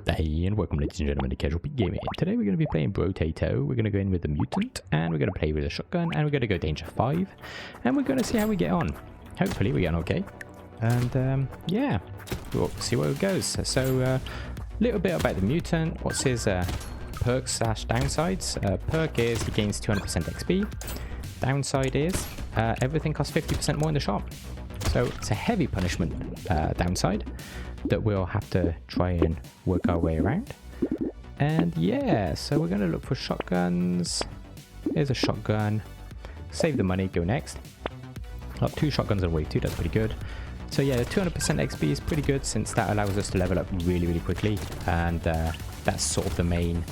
Hey, and welcome ladies and gentlemen to CasualPeteGaming. Today we're going to be playing Brotato. We're going to go in with the mutant, and we're going to play with a shotgun, and we're going to go danger 5, and we're going to see how we get on. Hopefully we get on okay. And yeah, we'll see where it goes. So a little bit about the mutant. What's his perks slash downsides? Perk is he gains 200% XP. Downside is everything costs 50% more in the shop. So it's a heavy punishment downside that we'll have to try and work our way around. And yeah, so we're going to look for shotguns. Here's a shotgun. Save the money, go next. Got 2 shotguns on wave 2, that's pretty good. So yeah, the 200% XP is pretty good since that allows us to level up really quickly. And that's sort of the main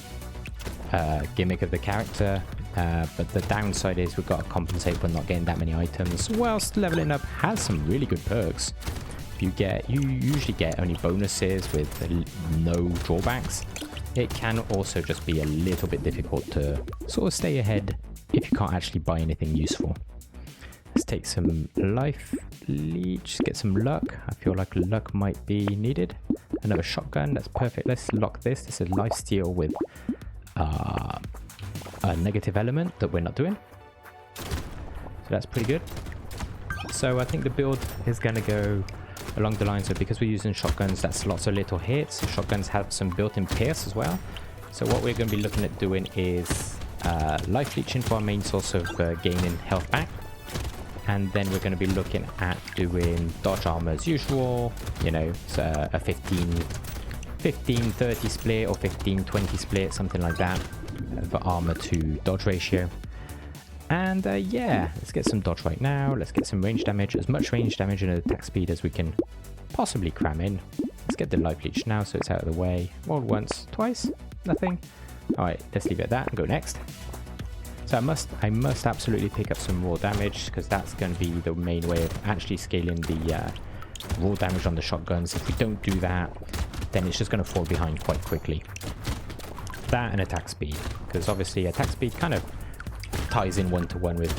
gimmick of the character. But the downside is we've got to compensate for not getting that many items, whilst leveling up has some really good perks. You usually get only bonuses with no drawbacks. It can also just be a little bit difficult to sort of stay ahead if you can't actually buy anything useful. Let's take some life leech, get some luck. I feel like luck might be needed. Another shotgun, that's perfect. Let's lock this. This is life steal with a negative element that we're not doing. So that's pretty good. So I think the build is going to go along the lines of, because we're using shotguns, that's lots of little hits. Shotguns have some built-in pierce as well. So what we're going to be looking at doing is life leeching for our main source of gaining health back. And then we're going to be looking at doing dodge armor as usual. You know, so a 15-30 split or 15-20 split, something like that, for armor to dodge ratio. And yeah, let's get some dodge right now. Let's get some range damage, as much range damage and attack speed as we can possibly cram in. Let's get the life leech now so it's out of the way. Rolled once, twice, nothing. All right, let's leave it at that and go next. So I must absolutely pick up some raw damage, because that's going to be the main way of actually scaling the raw damage on the shotguns. If we don't do that, then it's just going to fall behind quite quickly. That and attack speed, because obviously attack speed kind of ties in one-to-one with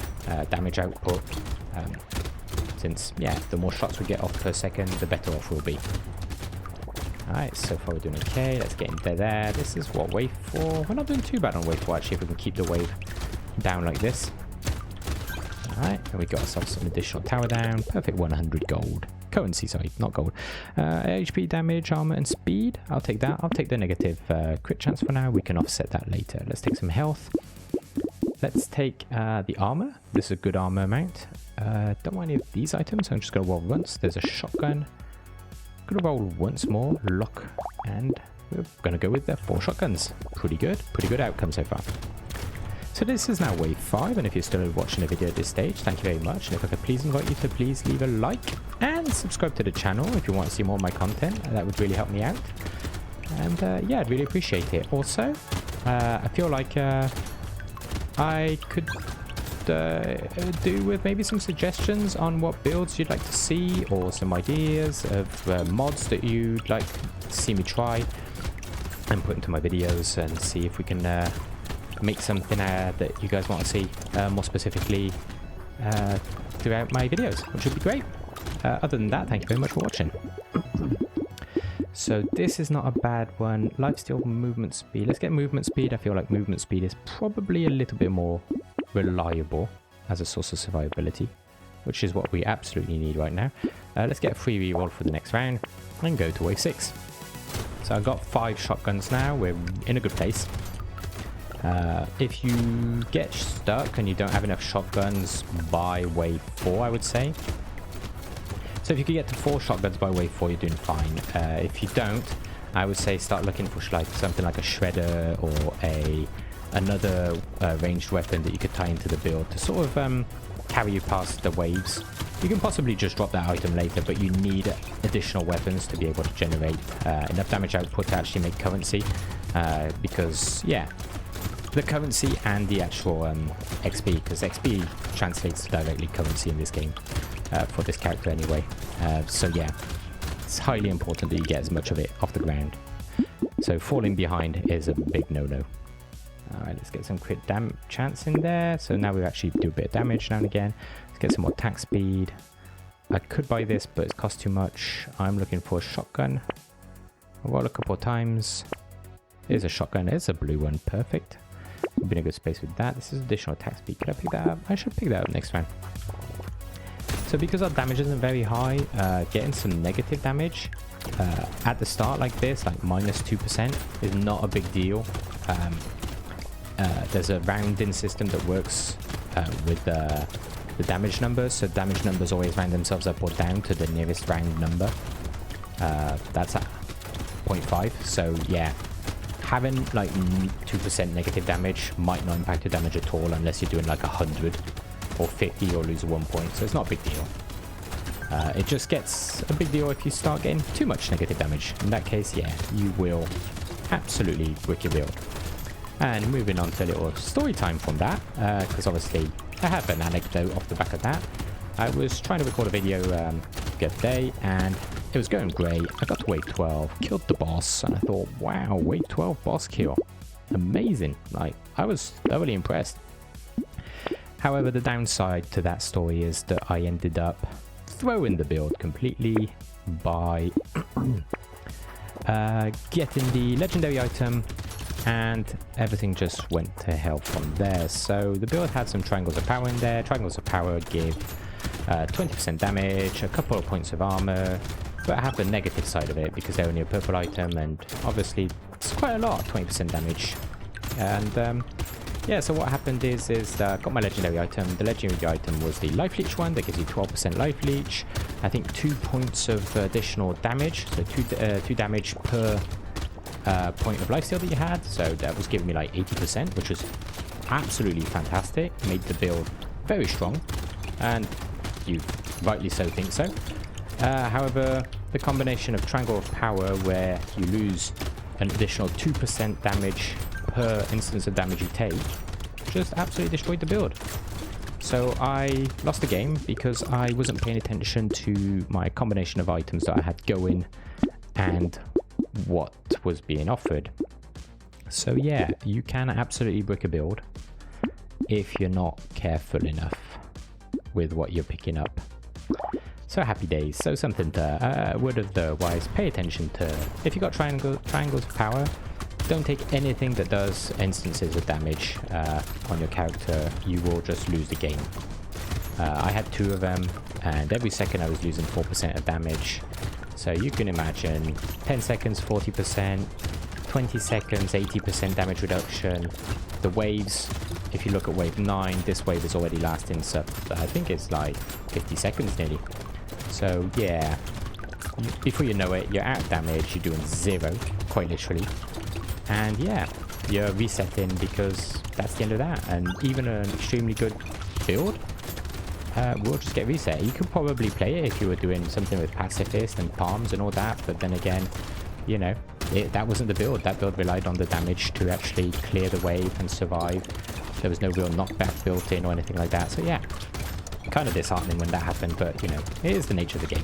damage output, since yeah, the more shots we get off per second, the better off we'll be. Alright, so far we're doing okay. Let's get into there. This is what, wave 4? We're not doing too bad on wave 4 actually, if we can keep the wave down like this. Alright, and we got ourselves some additional tower down. Perfect 100 gold. Currency, sorry, not gold. HP damage, armor, and speed. I'll take that. I'll take the negative crit chance for now. We can offset that later. Let's take some health. Let's take the armor. This is a good armor amount. Don't want any of these items. I'm just going to roll once. There's a shotgun. Going to roll once more. Lock. And we're going to go with the 4 shotguns. Pretty good. Pretty good outcome so far. So this is now wave 5, and if you're still watching the video at this stage, thank you very much. And if I could please invite you to please leave a like and subscribe to the channel if you want to see more of my content. That would really help me out. And yeah, I'd really appreciate it. Also, I feel like I could do with maybe some suggestions on what builds you'd like to see, or some ideas of mods that you'd like to see me try and put into my videos, and see if we can make something that you guys want to see more specifically throughout my videos, which would be great. Other than that, thank you very much for watching. So this is not a bad one. Lifesteal, movement speed. Let's get movement speed. I feel like movement speed is probably a little bit more reliable as a source of survivability, which is what we absolutely need right now. Let's get a free reroll for the next round and go to wave 6. So I've got 5 shotguns now. We're in a good place. If you get stuck and you don't have enough shotguns by wave 4, I would say. So if you could get to 4 shotguns by wave 4, you're doing fine. If you don't, I would say start looking for like something like a shredder or another ranged weapon that you could tie into the build to sort of carry you past the waves. You can possibly just drop that item later, but you need additional weapons to be able to generate enough damage output to actually make currency. Because yeah, the currency and the actual XP, because XP translates to directly currency in this game for this character anyway. So yeah, it's highly important that you get as much of it off the ground. So falling behind is a big no-no. Alright, let's get some crit chance in there. So now we actually do a bit of damage now and again. Let's get some more attack speed. I could buy this, but it costs too much. I'm looking for a shotgun. roll a couple of times. Here's a shotgun. There's a blue one. Perfect. We'll be in a good space with that. This is additional attack speed. Could I pick that up? I should pick that up next round. So because our damage isn't very high, getting some negative damage at the start like this, like -2%, is not a big deal. There's a rounding system that works with the damage numbers. So damage numbers always round themselves up or down to the nearest round number. That's at 0.5. So yeah, having like 2% negative damage might not impact your damage at all unless you're doing like 100 or 50 or lose 1 point. So it's not a big deal. It just gets a big deal if you start getting too much negative damage. In that case, yeah, you will absolutely brick your build. And moving on to a little story time from that, because obviously I have an anecdote off the back of that. I was trying to record a video the other day, and it was going great. I got to wave 12, killed the boss, and I thought, wow, wave 12 boss kill. Amazing. Like, I was thoroughly impressed. However, the downside to that story is that I ended up throwing the build completely by getting the legendary item, and everything just went to hell from there. So the build had some triangles of power in there. Triangles of power give 20% damage, a couple of points of armor, but I have the negative side of it because they're only a purple item, and obviously it's quite a lot, 20% damage. And yeah, so what happened is I got my legendary item. The legendary item was the life leech one that gives you 12% life leech. I think 2 points of additional damage, so 2 damage per point of lifesteal that you had. So that was giving me like 80%, which was absolutely fantastic. Made the build very strong, and you rightly so think so. However, the combination of Triangle of Power, where you lose an additional 2% damage per instance of damage you take, just absolutely destroyed the build. So I lost the game because I wasn't paying attention to my combination of items that I had going and what was being offered. So yeah, you can absolutely brick a build if you're not careful enough with what you're picking up. So happy days. So something to word of the wise, pay attention to. If you got triangles of power, don't take anything that does instances of damage on your character. You will just lose the game. I had 2 of them, and every second I was losing 4% of damage. So you can imagine 10 seconds 40%, 20 seconds 80% damage reduction. The waves, if you look at wave 9, this wave is already lasting, so I think it's like 50 seconds nearly. So yeah, before you know it, you're out of damage, you're doing 0, quite literally. And yeah, you're resetting because that's the end of that. And even an extremely good build will just get reset. You could probably play it if you were doing something with pacifist and palms and all that, but then again, you know, that wasn't the build. That build relied on the damage to actually clear the wave and survive. There was no real knockback built in or anything like that. So yeah, kind of disheartening when that happened, but you know, it is the nature of the game.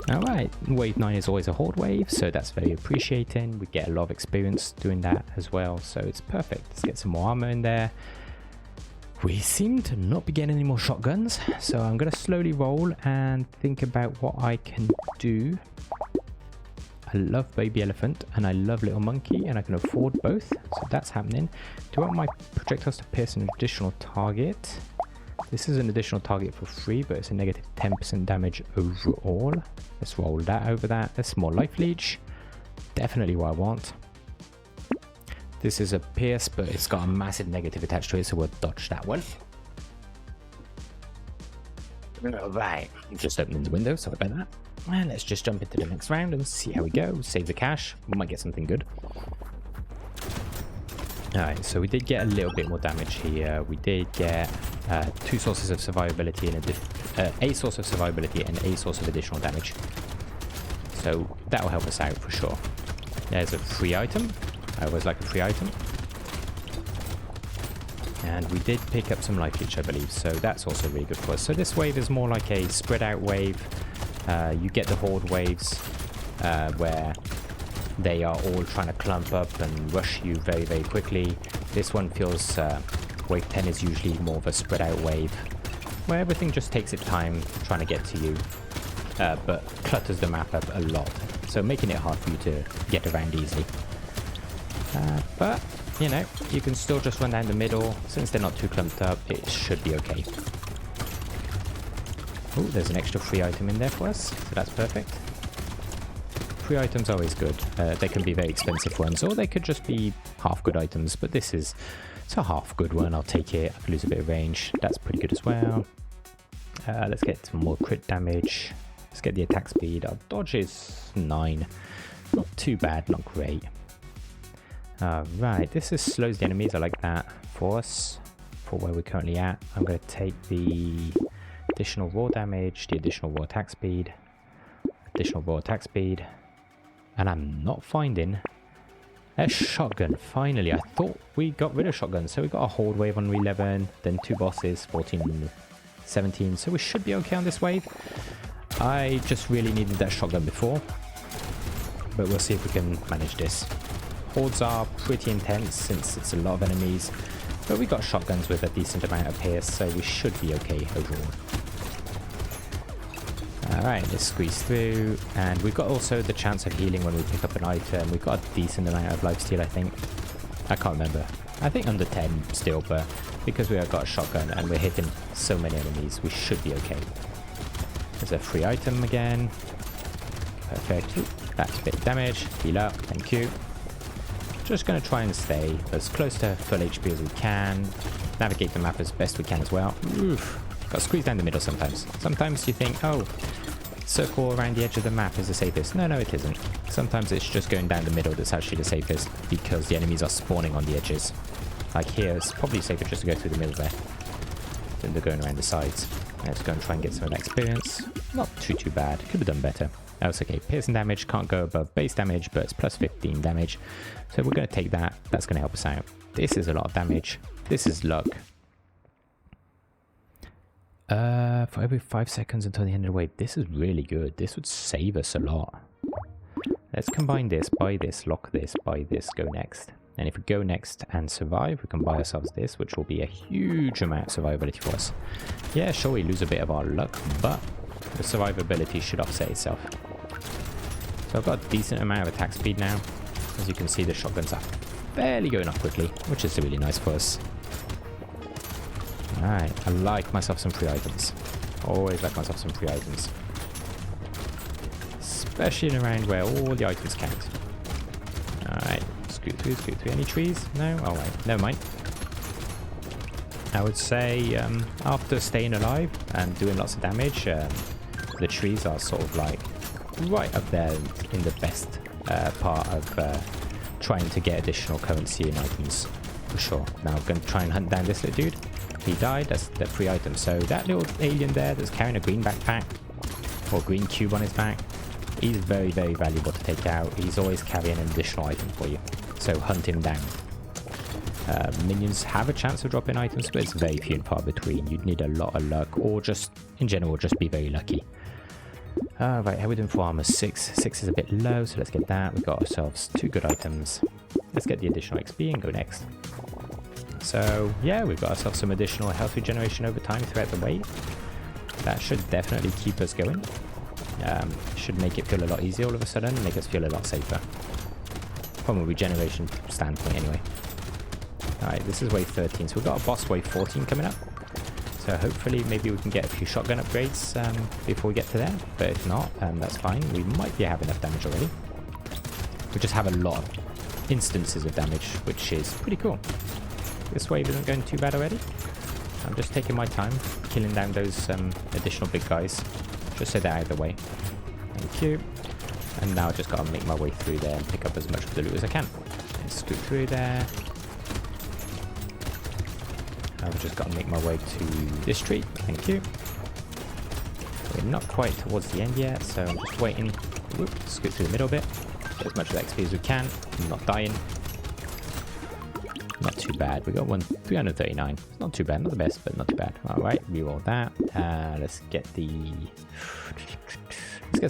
Alright, wave 9 is always a horde wave, so that's very appreciating. We get a lot of experience doing that as well, so it's perfect. Let's get some more armor in there. We seem to not be getting any more shotguns, so I'm going to slowly roll and think about what I can do. I love baby elephant and I love little monkey, and I can afford both, so that's happening. Do I want my projectiles to pierce an additional target? This is an additional target for free, but it's a negative 10% damage overall. Let's roll that over that. That's more life leech. Definitely what I want. This is a pierce, but it's got a massive negative attached to it, so we'll dodge that one. Alright, just opening the window, sorry about that. And let's just jump into the next round and see how we go. Save the cash. We might get something good. Alright, so we did get a little bit more damage here. We did get 2 sources of survivability and a source of survivability and a source of additional damage. So that will help us out for sure. There's a free item. I always like a free item. And we did pick up some life leech, I believe, so that's also really good for us. So this wave is more like a spread out wave. You get the horde waves where they are all trying to clump up and rush you very, very quickly. This one feels, wave 10 is usually more of a spread out wave, where everything just takes its time trying to get to you, but clutters the map up a lot. so making it hard for you to get around easily. But, you know, you can still just run down the middle. Since they're not too clumped up, it should be okay. Oh, there's an extra free item in there for us, so that's perfect. Free items are always good. They can be very expensive ones, or they could just be half good items, but it's a half good one. I'll take it. I can lose a bit of range. That's pretty good as well. Let's get some more crit damage. Let's get the attack speed. Our dodge is 9. Not too bad, not great. Alright, this slows the enemies. I like that for us, for where we're currently at. I'm going to take the additional raw damage, the additional raw attack speed, additional raw attack speed, and I'm not finding a shotgun. Finally, I thought we got rid of shotguns. So we got a horde wave on 11, then 2 bosses, 14, 17, so we should be okay on this wave. I just really needed that shotgun before, but we'll see if we can manage this. Hordes are pretty intense since it's a lot of enemies, but we got shotguns with a decent amount of pierce, so we should be okay overall. Alright, let's squeeze through, and we've got also the chance of healing when we pick up an item. We've got a decent amount of lifesteal, I think. I can't remember. I think under 10 still, but because we have got a shotgun and we're hitting so many enemies, we should be okay. There's a free item again. Perfect. Ooh, that's a bit of damage. Heal up, thank you. Just going to try and stay as close to full HP as we can. Navigate the map as best we can as well. Oof. Got to squeeze down the middle sometimes. Sometimes you think, oh, circle around the edge of the map is the safest. No, it isn't. Sometimes it's just going down the middle that's actually the safest because the enemies are spawning on the edges. Like here, it's probably safer just to go through the middle there than they're going around the sides. Let's go and try and get some of that experience. Not too bad. Could have done better. That's okay. Piercing damage can't go above base damage, but it's plus 15 damage. So we're going to take that. That's going to help us out. This is a lot of damage. This is luck. For every 5 seconds until the end of the wave. This is really good. This would save us a lot. Let's combine this, buy this, lock this, buy this, go next. And if we go next and survive, we can buy ourselves this, which will be a huge amount of survivability for us. Yeah, sure, we lose a bit of our luck, but the survivability should offset itself. So I've got a decent amount of attack speed now. As you can see, the shotguns are barely going up quickly, which is really nice for us. Alright, I like myself some free items. Always like myself some free items. Especially in a round where all the items count. Alright, scoot through. Any trees? No? Oh wait, never mind. I would say after staying alive and doing lots of damage, the trees are sort of like right up there in the best part of trying to get additional currency and items, for sure. Now I'm going to try and hunt down this little dude. He died, that's the free item. So that little alien there that's carrying a green backpack, or green cube on his back, he's very valuable to take out. He's always carrying an additional item for you, so hunt him down. Minions have a chance of dropping items, but it's very few and far between. You'd need a lot of luck, or just, in general, just be very lucky. Right, how are we doing for armor? 6. 6 is a bit low, so let's get that. We've got ourselves 2 good items. Let's get the additional XP and go next. So, yeah, we've got ourselves some additional health regeneration over time throughout the wave. That should definitely keep us going. Should make it feel a lot easier all of a sudden, and make us feel a lot safer. From a regeneration standpoint, anyway. Alright, this is wave 13, so we've got a boss wave 14 coming up. So hopefully maybe we can get a few shotgun upgrades before we get to there. But if not, that's fine. We might be having enough damage already. We just have a lot of instances of damage, which is pretty cool. This wave isn't going too bad already. I'm just taking my time, killing down those additional big guys, just so they're out of the way. Thank you. And now I just got to make my way through there and pick up as much of the loot as I can. Let's scoot through there. I've just got to make my way to this tree. Thank you. We're not quite towards the end yet, so I'm just waiting. Whoop, scoot through the middle bit. Get as much of XP as we can. I'm not dying. Not too bad. We got 339. It's not too bad. Not the best, but not too bad. All right, reroll that. Let's get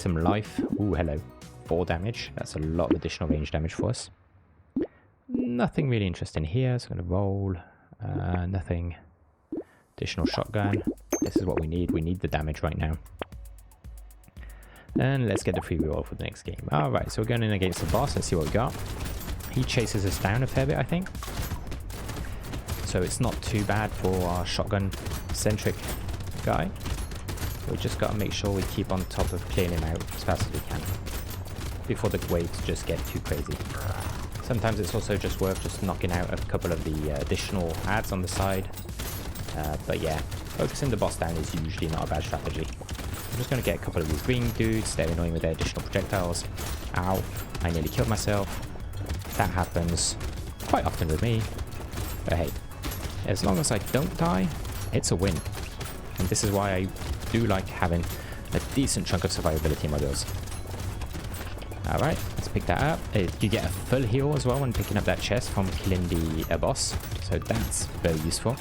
some life. Ooh, hello. 4 damage. That's a lot of additional range damage for us. Nothing really interesting here, so I'm going to roll. Nothing. Additional shotgun. This is what we need. We need the damage right now. And let's get the free reroll for the next game. Alright, so we're going in against the boss. Let's see what we got. He chases us down a fair bit, I think. So it's not too bad for our shotgun-centric guy. We just got to make sure we keep on top of clearing him out as fast as we can before the waves just get too crazy. Sometimes it's also just worth just knocking out a couple of the additional adds on the side. But yeah, focusing the boss down is usually not a bad strategy. I'm just going to get a couple of these green dudes. They're annoying with their additional projectiles. Ow, I nearly killed myself. That happens quite often with me. But hey, as long as I don't die, it's a win. And this is why I do like having a decent chunk of survivability in my builds. Alright, let's pick that up. You get a full heal as well when picking up that chest from killing the boss. So that's very useful.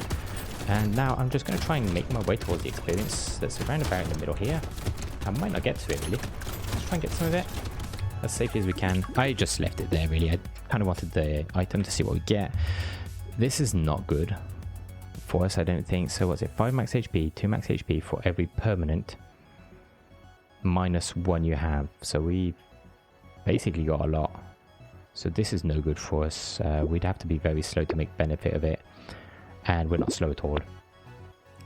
And now I'm just going to try and make my way towards the experience that's around about in the middle here. I might not get to it really. Let's try and get some of it as safely as we can. I just left it there really. I kind of wanted the item to see what we get. This is not good for us, I don't think. So what's it? 5 max HP, 2 max HP for every permanent -1 you have. So we basically got a lot. So this is no good for us. We'd have to be very slow to make benefit of it. And we're not slow at all.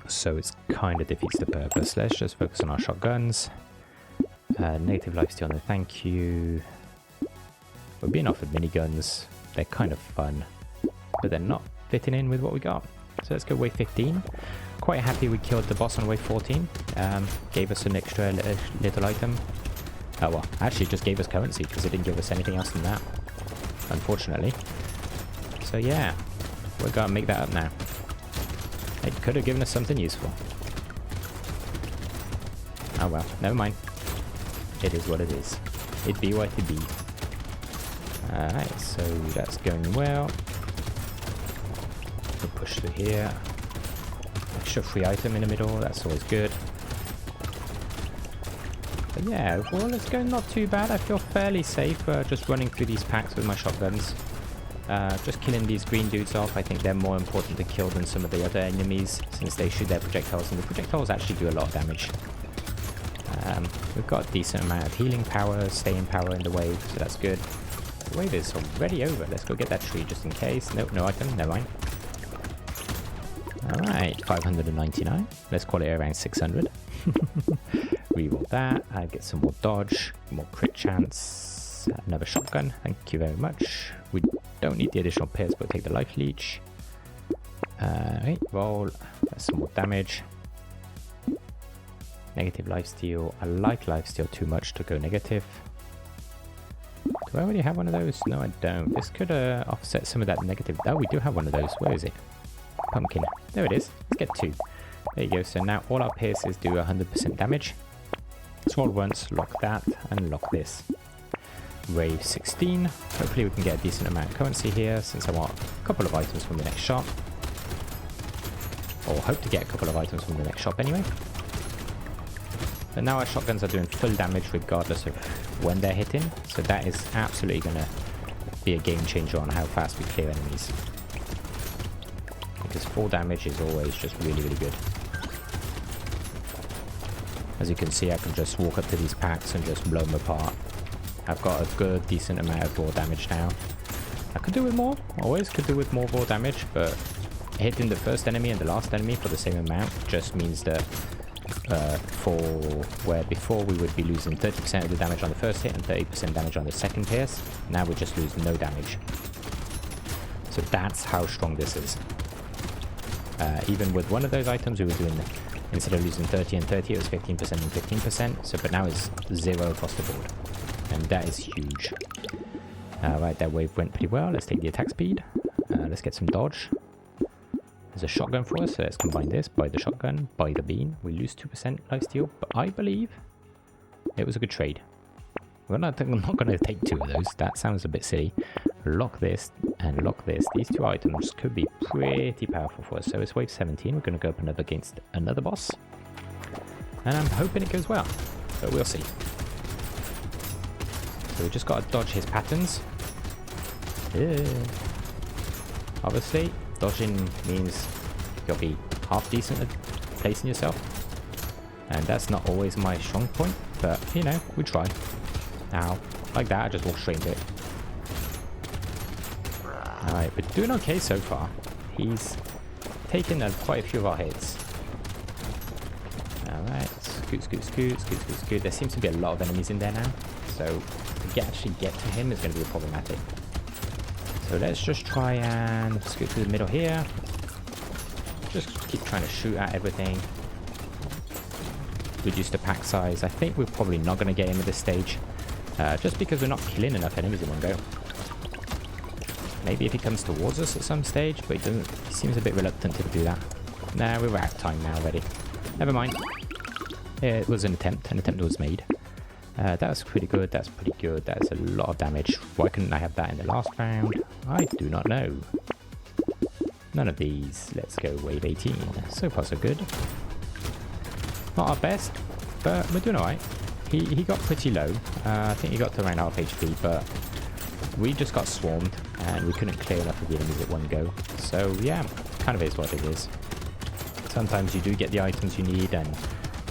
So it's kind of defeats the purpose. Let's just focus on our shotguns. Negative lifesteal, no thank you. We're being offered miniguns. They're kind of fun, but they're not fitting in with what we got. So let's go wave 15. Quite happy we killed the boss on wave 14. Gave us an extra little item. Oh well, actually just gave us currency because it didn't give us anything else than that, unfortunately. So yeah, we're gonna make that up now. It could have given us something useful. Oh well, never mind. It is what it is. It be what it be. Alright, so that's going well. We'll push through here. Extra free item in the middle, that's always good. But yeah, well, it's going not too bad. I feel fairly safe just running through these packs with my shotguns. Just killing these green dudes off. I think they're more important to kill than some of the other enemies since they shoot their projectiles, and the projectiles actually do a lot of damage. We've got a decent amount of healing power, staying power in the wave, so that's good. The wave is already over. Let's go get that tree just in case. Nope, no item, never mind. Alright, 599. Let's call it around 600. Reroll that, get some more dodge, more crit chance, another shotgun, thank you very much. We don't need the additional pierce, but take the life leech. Right, roll, that's some more damage. Negative lifesteal. I like lifesteal too much to go negative. Do I already have one of those? No, I don't. This could offset some of that negative. Oh, we do have one of those. Where is it? Pumpkin. There it is. Let's get 2. There you go. So now all our pierces do 100% damage. Let's roll once, lock that, and lock this. Wave 16. Hopefully we can get a decent amount of currency here since I want a couple of items from the next shop. Or hope to get a couple of items from the next shop anyway. But now our shotguns are doing full damage regardless of when they're hitting. So that is absolutely going to be a game changer on how fast we clear enemies. Because full damage is always just really, really good. As you can see, I can just walk up to these packs and just blow them apart. I've got a good, decent amount of raw damage now. I could do with more. Always could do with more raw damage, but hitting the first enemy and the last enemy for the same amount just means that for where before we would be losing 30% of the damage on the first hit and 30% damage on the second pierce, now we just lose no damage. So that's how strong this is. Even with one of those items, we were doing, instead of losing 30 and 30, it was 15% and 15%. So, but now it's 0 across the board, and that is huge. Right, that wave went pretty well. Let's take the attack speed. Let's get some dodge. There's a shotgun for us, so let's combine this. Buy the shotgun, buy the bean. We lose 2% lifesteal, but I believe it was a good trade. I'm not going to take 2 of those. That sounds a bit silly. Lock this and lock this. These 2 items could be pretty powerful for us. So it's wave 17. We're going to go up against another boss. And I'm hoping it goes well, but we'll see. So we just got to dodge his patterns. Obviously, dodging means you'll be half decent at placing yourself. And that's not always my strong point. But, you know, we try. Now, like that, I just walk straight into it. Alright, we're doing okay so far. He's taken quite a few of our hits. Alright, scoot, scoot, scoot, scoot, scoot, scoot. There seems to be a lot of enemies in there now. So, to actually get to him is going to be problematic. So let's just try and scoot through the middle here. Just keep trying to shoot at everything. Reduce the pack size. I think we're probably not going to get him at this stage. Just because we're not killing enough enemies in one go. Maybe if he comes towards us at some stage, but he doesn't. He seems a bit reluctant to do that. Nah, we're out of time now already. Never mind. Yeah, it was an attempt. An attempt was made. That's pretty good. That's pretty good. That's a lot of damage. Why couldn't I have that in the last round? I do not know. None of these. Let's go wave 18. So far so good. Not our best, but we're doing alright. He got pretty low. I think he got to around half HP, but we just got swarmed and we couldn't clear enough of the enemies at one go. So yeah, kind of is what it is. Sometimes you do get the items you need and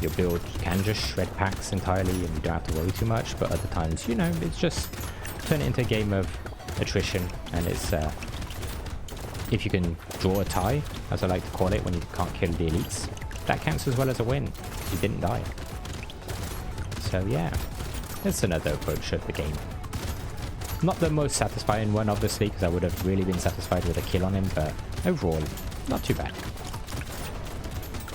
your build can just shred packs entirely and you don't have to worry too much, but other times, you know, it's just turn it into a game of attrition, and it's if you can draw a tie, as I like to call it, when you can't kill the elites, that counts as well as a win. You didn't die. So yeah, it's another approach of the game. Not the most satisfying one, obviously, because I would have really been satisfied with a kill on him, but overall, not too bad.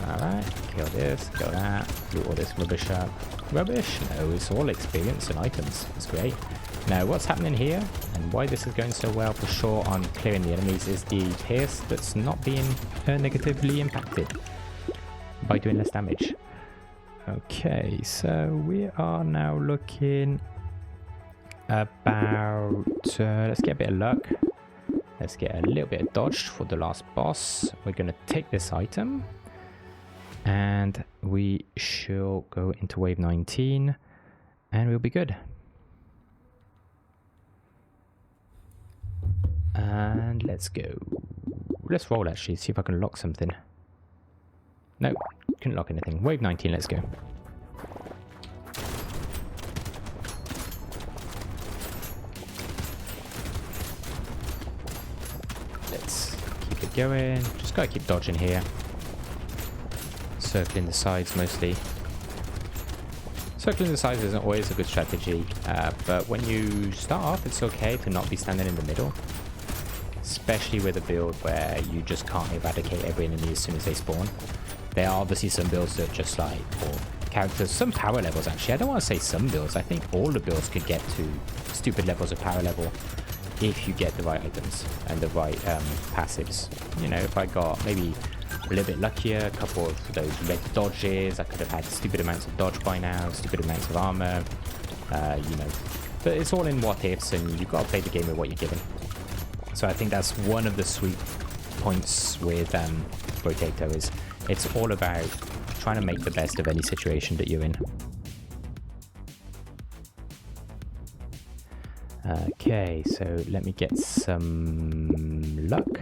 Alright, kill this, kill that, do all this rubbish up. Rubbish? No, it's all experience and items. It's great. Now, what's happening here, and why this is going so well for sure on clearing the enemies, is the pierce that's not being negatively impacted by doing less damage. Okay, so we are now looking about... let's get a bit of luck. Let's get a little bit of dodge for the last boss. We're going to take this item. And we shall go into wave 19. And we'll be good. And let's go. Let's roll actually, see if I can lock something. No, couldn't lock anything. Wave 19, let's go. Let's keep it going. Just gotta keep dodging here. Circling the sides mostly. Circling the sides isn't always a good strategy, but when you start off, it's okay to not be standing in the middle. Especially with a build where you just can't eradicate every enemy as soon as they spawn. There are obviously some builds that just like, or characters, some power levels actually. I don't want to say some builds. I think all the builds could get to stupid levels of power level if you get the right items and the right passives. You know, if I got maybe a little bit luckier, a couple of those red dodges, I could have had stupid amounts of dodge by now, stupid amounts of armor, you know. But it's all in what ifs, and you've got to play the game with what you're given. So I think that's one of the sweet points with Brotato, is it's all about trying to make the best of any situation that you're in. Okay, so let me get some luck.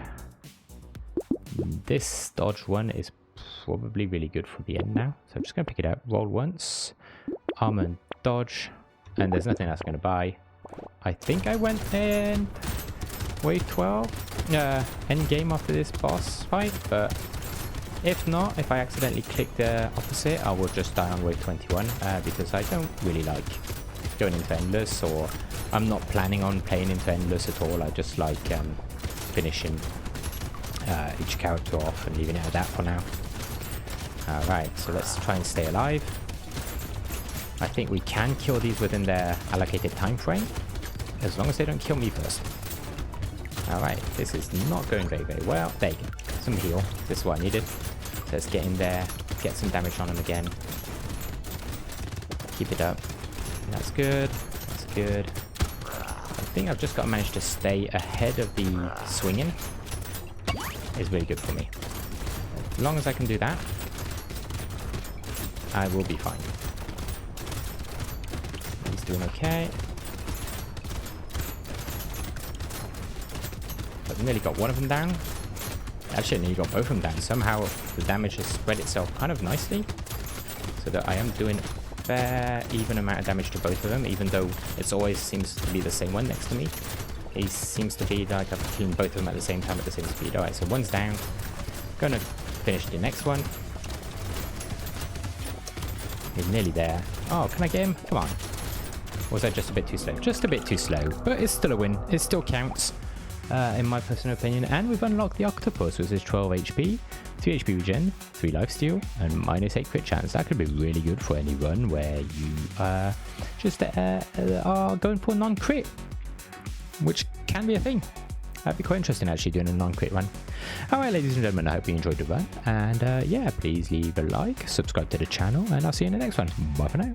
This dodge one is probably really good for the end now. So I'm just going to pick it up, roll once, armor and dodge, and there's nothing else I'm going to buy. I think I went in wave 12, end game after this boss fight, but if not, if I accidentally click the opposite, I will just die on wave 21, because I don't really like going into endless, or I'm not planning on playing into endless at all. I just like finishing each character off and leaving it at that for now. Alright, so let's try and stay alive. I think we can kill these within their allocated time frame, as long as they don't kill me first. Alright, this is not going very, very well. There you go. Some heal. This is what I needed. So let's get in there, get some damage on them again. Keep it up. That's good. That's good. I think I've just got to manage to stay ahead of the swinging. Is really good for me. As long as I can do that, I will be fine. He's doing okay. I've nearly got one of them down. Actually, I nearly got both of them down. Somehow the damage has spread itself kind of nicely, so that I am doing fair, even amount of damage to both of them, even though it always seems to be the same one next to me. He seems to be like I've killed both of them at the same time at the same speed. Alright, so one's down. Gonna finish the next one. He's nearly there. Oh, can I get him? Come on. Or was that just a bit too slow? Just a bit too slow, but it's still a win. It still counts, in my personal opinion. And we've unlocked the octopus, which is 12 HP, 3 HP regen, 3 lifesteal, and -8 crit chance. That could be really good for any run where you just are going for non-crit, which can be a thing. That'd be quite interesting actually doing a non-crit run. Alright ladies and gentlemen, I hope you enjoyed the run. And yeah, please leave a like, subscribe to the channel, and I'll see you in the next one. Bye for now.